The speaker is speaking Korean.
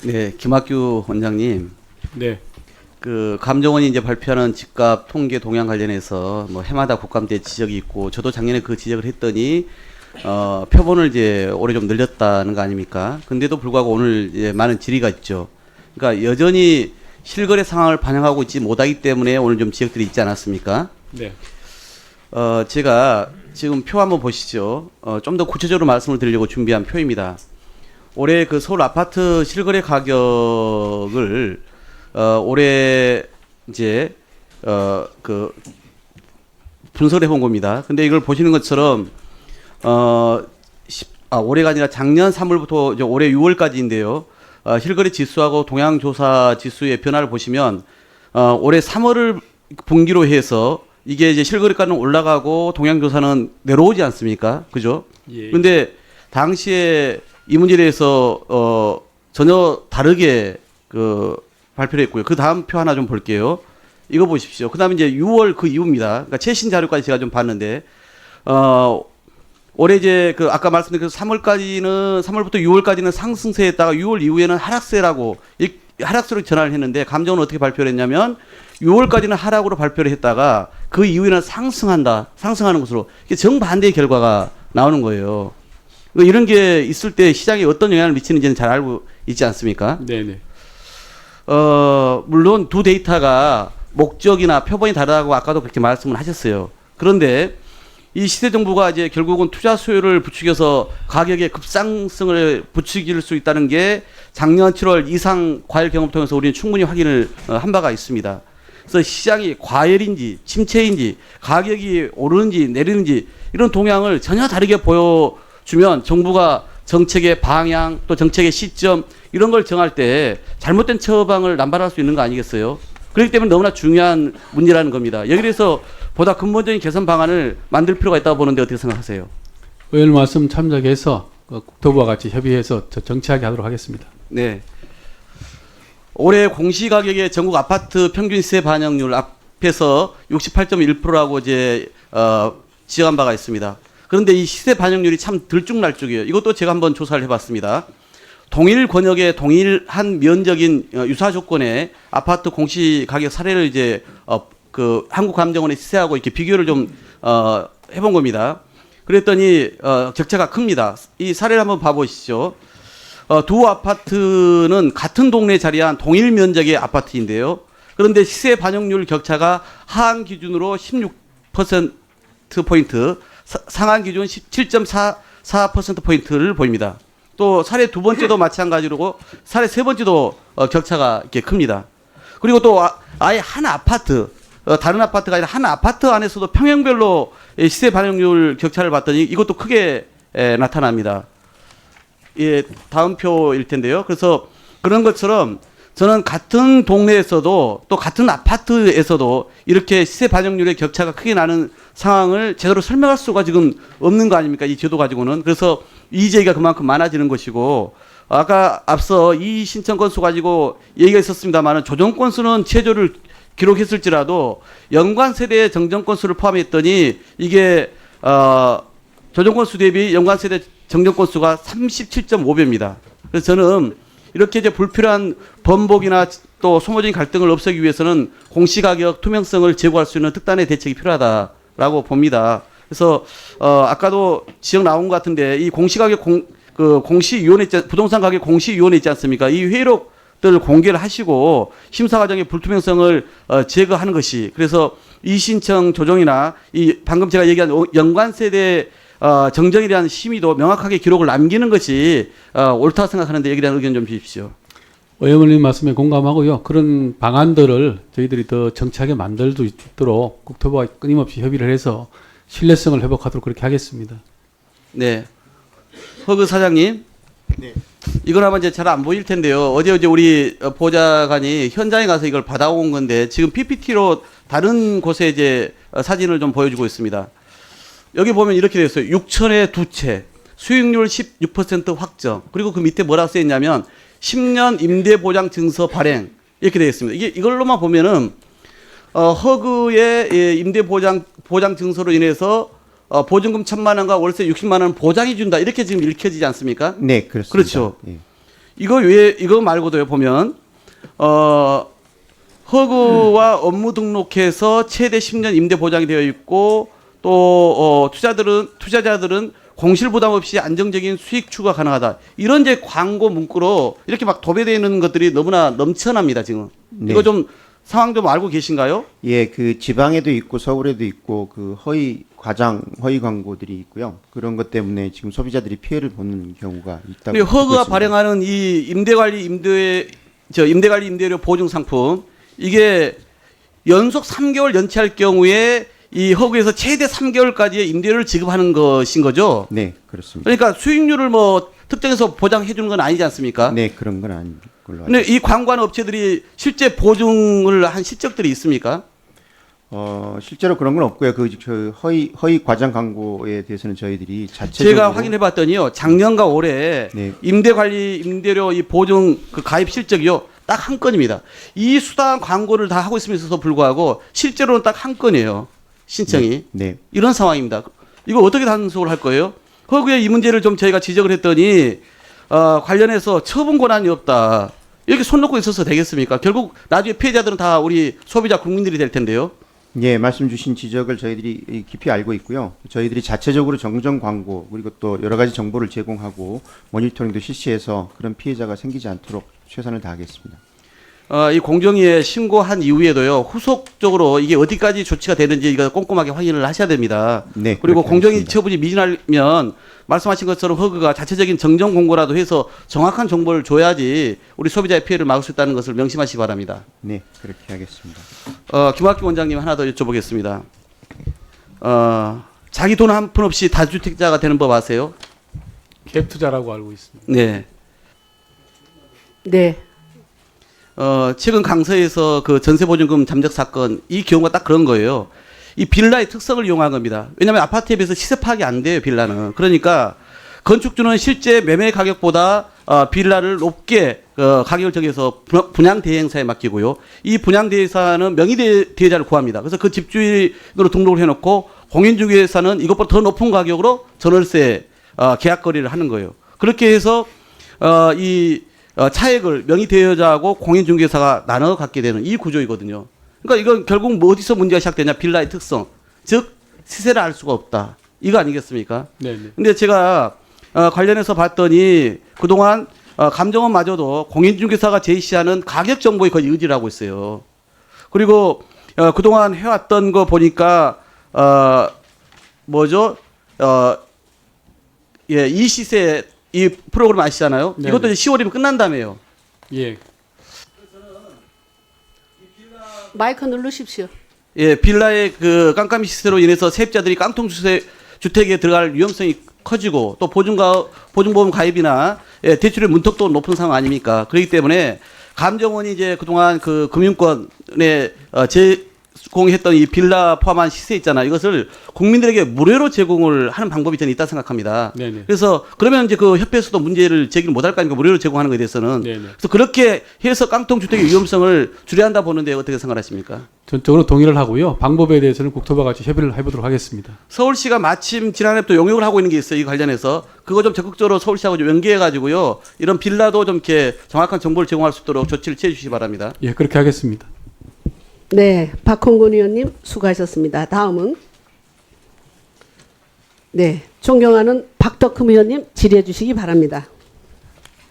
네, 김학규 원장님. 네. 그 감정원이 이제 발표하는 집값 통계 동향 관련해서 뭐 해마다 국감때 지적이 있고 저도 작년에 그 지적을 했더니 표본을 이제 올해 좀 늘렸다는 거 아닙니까? 근데도 불구하고 오늘 이제 많은 질의가 있죠. 그러니까 여전히 실거래 상황을 반영하고 있지 못하기 때문에 오늘 좀 지적들이 있지 않았습니까? 네. 제가 지금 표 한번 보시죠. 좀 더 구체적으로 말씀을 드리려고 준비한 표입니다. 올해 그 서울 아파트 실거래 가격을 올해 이제 그 분석을 해본 겁니다. 근데 이걸 보시는 것처럼 올해가 아니라 작년 3월부터 이제 올해 6월까지인데요. 실거래 지수하고 동향조사 지수의 변화를 보시면 올해 3월을 분기로 해서 이게 이제 실거래가는 올라가고 동향조사는 내려오지 않습니까? 그죠? 예. 근데 당시에 이 문제에 대해서 전혀 다르게 그 발표를 했고요. 그 다음 표 하나 좀 볼게요. 이거 보십시오. 그 다음에 이제 6월 그 이후입니다. 그러니까 최신 자료까지 제가 좀 봤는데, 올해 이제 그 아까 말씀드린 그 3월부터 6월까지는 상승세였다가 6월 이후에는 하락세라고, 하락세로 전환을 했는데, 감정은 어떻게 발표를 했냐면, 6월까지는 하락으로 발표를 했다가, 그 이후에는 상승하는 것으로, 이게 정반대의 결과가 나오는 거예요. 이런 게 있을 때 시장에 어떤 영향을 미치는지는 잘 알고 있지 않습니까? 네네. 물론 두 데이터가 목적이나 표본이 다르다고 아까도 그렇게 말씀을 하셨어요. 그런데 이 시세정부가 이제 결국은 투자 수요를 부추겨서 가격의 급상승을 부추길 수 있다는 게 작년 7월 이상 과열 경험 통해서 우리는 충분히 확인을 한 바가 있습니다. 그래서 시장이 과열인지 침체인지 가격이 오르는지 내리는지 이런 동향을 전혀 다르게 보여주면 정부가 정책의 방향 또 정책의 시점 이런 걸 정할 때 잘못된 처방을 남발할 수 있는 거 아니겠어요? 그렇기 때문에 너무나 중요한 문제라는 겁니다. 여기에 대해서 보다 근본적인 개선 방안을 만들 필요가 있다고 보는데 어떻게 생각하세요? 의원 말씀 참작해서 국토부와 같이 협의해서 정치하게 하도록 하겠습니다. 네. 올해 공시가격의 전국 아파트 평균 시세 반영률 앞에서 68.1%라고 이제 지적한 바가 있습니다. 그런데 이 시세 반영률이 참 들쭉날쭉이에요. 이것도 제가 한번 조사를 해봤습니다. 동일 권역의 동일한 면적인 유사 조건의 아파트 공시가격 사례를 이제 그 한국감정원의 시세하고 이렇게 비교를 좀 해본 겁니다. 그랬더니 격차가 큽니다. 이 사례를 한번 봐보시죠. 두 아파트는 같은 동네에 자리한 동일 면적의 아파트인데요. 그런데 시세 반영률 격차가 하한 기준으로 16%포인트, 상한 기준 17.44%포인트를 보입니다. 또 사례 두 번째도 마찬가지로 사례 세 번째도 격차가 이렇게 큽니다. 그리고 또 아예 한 아파트, 다른 아파트가 아니라 한 아파트 안에서도 평형별로 시세 반영률 격차를 봤더니 이것도 크게 나타납니다. 예, 다음 표일 텐데요. 그래서 그런 것처럼 저는 같은 동네에서도 또 같은 아파트에서도 이렇게 시세 반영률의 격차가 크게 나는 상황을 제대로 설명할 수가 지금 없는 거 아닙니까? 이 제도 가지고는. 그래서 이의제기가 그만큼 많아지는 것이고, 아까 앞서 이 신청 건수 가지고 얘기가 있었습니다만 조정 건수는 최저를 기록했을지라도 연관 세대의 정정 건수를 포함했더니 이게 조정 건수 대비 연관 세대 정정 건수가 37.5배입니다. 그래서 저는 이렇게 이제 불필요한 번복이나 또 소모적인 갈등을 없애기 위해서는 공시가격 투명성을 제고할 수 있는 특단의 대책이 필요하다라고 봅니다. 그래서 아까도 지적 나온 것 같은데 이 공시가격 공시위원회 부동산 가격 공시위원회 있지 않습니까? 이 회의록들을 공개를 하시고 심사 과정의 불투명성을 제거하는 것이 그래서 이 신청 조정이나 이 방금 제가 얘기한 연관 세대 정정에 대한 심의도 명확하게 기록을 남기는 것이 옳다고 생각하는데 여기에 대한 의견 좀 주십시오. 의원님 말씀에 공감하고요. 그런 방안들을 저희들이 더 정치하게 만들 수 있도록 국토부와 끊임없이 협의를 해서 신뢰성을 회복하도록 그렇게 하겠습니다. 네. 허그 사장님. 네. 이건 아마 이제 잘 안 보일 텐데요. 어제 우리 보좌관이 현장에 가서 이걸 받아온 건데 지금 PPT로 다른 곳에 이제 사진을 좀 보여주고 있습니다. 여기 보면 이렇게 되어 있어요. 6천에 2채, 수익률 16% 확정. 그리고 그 밑에 뭐라고 써 있냐면 10년 임대보장 증서 발행 이렇게 되어 있습니다. 이걸로만 보면은 허그의 임대보장 증서로 인해서 보증금 1,000만 원과 월세 60만 원 보장해 준다 이렇게 지금 읽혀지지 않습니까? 네, 그렇습니다. 그렇죠. 예. 이거 말고도요 보면 허그와 업무 등록해서 최대 10년 임대 보장이 되어 있고 또 투자자들은 공실 부담 없이 안정적인 수익 추구가 가능하다. 이런 이제 광고 문구로 이렇게 막 도배되어 있는 것들이 너무나 넘쳐납니다 지금. 네. 이거 좀 상황 좀 알고 계신가요? 예, 그 지방에도 있고 서울에도 있고 그 허위 광고들이 있고요. 그런 것 때문에 지금 소비자들이 피해를 보는 경우가 있다고. 근데 허그가 듣고 있습니다. 발행하는 이 임대관리 임대료 보증 상품 이게 연속 3개월 연체할 경우에 이 허그에서 최대 3개월까지의 임대료를 지급하는 것인 거죠. 네, 그렇습니다. 그러니까 수익률을 뭐 특정해서 보장해 주는 건 아니지 않습니까? 네, 그런 건 아닌 걸로 알고. 근데 이 광고하는 업체들이 실제 보증을 한 실적들이 있습니까? 실제로 그런 건 없고요. 그 허위 과장 광고에 대해서는 저희들이 자체적으로 제가 확인해 봤더니요. 작년과 올해 네. 임대관리 임대료 이 보증 그 가입 실적이요. 딱 한 건입니다. 이 수다한 광고를 다 하고 있음에도 불구하고 실제로는 딱 한 건이에요. 신청이. 네. 이런 상황입니다. 이거 어떻게 단속을 할 거예요? 허구에 이 문제를 좀 저희가 지적을 했더니 관련해서 처분 권한이 없다. 이렇게 손 놓고 있어서 되겠습니까? 결국 나중에 피해자들은 다 우리 소비자 국민들이 될 텐데요. 예, 말씀 주신 지적을 저희들이 깊이 알고 있고요. 저희들이 자체적으로 정정 광고 그리고 또 여러 가지 정보를 제공하고 모니터링도 실시해서 그런 피해자가 생기지 않도록 최선을 다하겠습니다. 이 공정위에 신고한 이후에도요 후속적으로 이게 어디까지 조치가 되는지 이거 꼼꼼하게 확인을 하셔야 됩니다. 네, 그리고 그렇게 공정위 하겠습니다. 처분이 미진하면 말씀하신 것처럼 허그가 자체적인 정정 공고라도 해서 정확한 정보를 줘야지 우리 소비자의 피해를 막을 수 있다는 것을 명심하시기 바랍니다. 네, 그렇게 하겠습니다. 김학규 원장님 하나 더 여쭤보겠습니다. 자기 돈 한 푼 없이 다주택자가 되는 법 아세요? 갭 투자라고 알고 있습니다. 네. 네. 최근 강서에서 그 전세보증금 잠적 사건 이 경우가 딱 그런 거예요. 이 빌라의 특성을 이용한 겁니다. 왜냐하면 아파트에 비해서 시세 파악이 안 돼요, 빌라는. 그러니까 건축주는 실제 매매 가격보다 빌라를 높게 가격을 정해서 분양 대행사에 맡기고요. 이 분양 대행사는 명의 대여자를 구합니다. 그래서 그 집주인으로 등록을 해놓고 공인중개사는 이것보다 더 높은 가격으로 전월세 계약 거래를 하는 거예요. 그렇게 해서 차액을 명의 대여자하고 공인중개사가 나눠 갖게 되는 이 구조이거든요. 그러니까 이건 결국 뭐 어디서 문제가 시작되냐? 빌라의 특성, 즉 시세를 알 수가 없다. 이거 아니겠습니까? 네. 근데 제가 관련해서 봤더니 그동안 감정원마저도 공인중개사가 제시하는 가격 정보에 거의 의지를 하고 있어요. 그리고 그동안 해왔던 거 보니까 이 시세 이 프로그램 아시잖아요. 네네. 이것도 이제 10월이면 끝난다며요. 예. 마이크 누르십시오. 예, 빌라의 그 깜깜이 시세로 인해서 세입자들이 깡통 주택에 들어갈 위험성이 커지고 또 보증보험 가입이나 대출의 문턱도 높은 상황 아닙니까? 그렇기 때문에 감정원이 이제 그동안 그 금융권에 제공했던 이 빌라 포함한 시세 있잖아요. 이것을 국민들에게 무료로 제공을 하는 방법이 저는 있다 생각합니다. 네네. 그래서 그러면 이제 그 협회에서도 문제를 제기를 못할 거 아닙니까? 무료로 제공하는 것에 대해서는. 네네. 그래서 그렇게 해서 깡통 주택의 위험성을 줄여야 한다 보는데 어떻게 생각하십니까? 전적으로 동의를 하고요. 방법에 대해서는 국토부와 같이 협의를 해보도록 하겠습니다. 서울시가 마침 지난해 또 용역을 하고 있는 게 있어요. 이 관련해서 그거 좀 적극적으로 서울시하고 좀 연계해 가지고요. 이런 빌라도 좀 이렇게 정확한 정보를 제공할 수 있도록 조치를 취해 주시기 바랍니다. 예, 그렇게 하겠습니다. 네, 박홍근 의원님 수고하셨습니다. 다음은 네, 존경하는 박덕흠 의원님 질의해 주시기 바랍니다.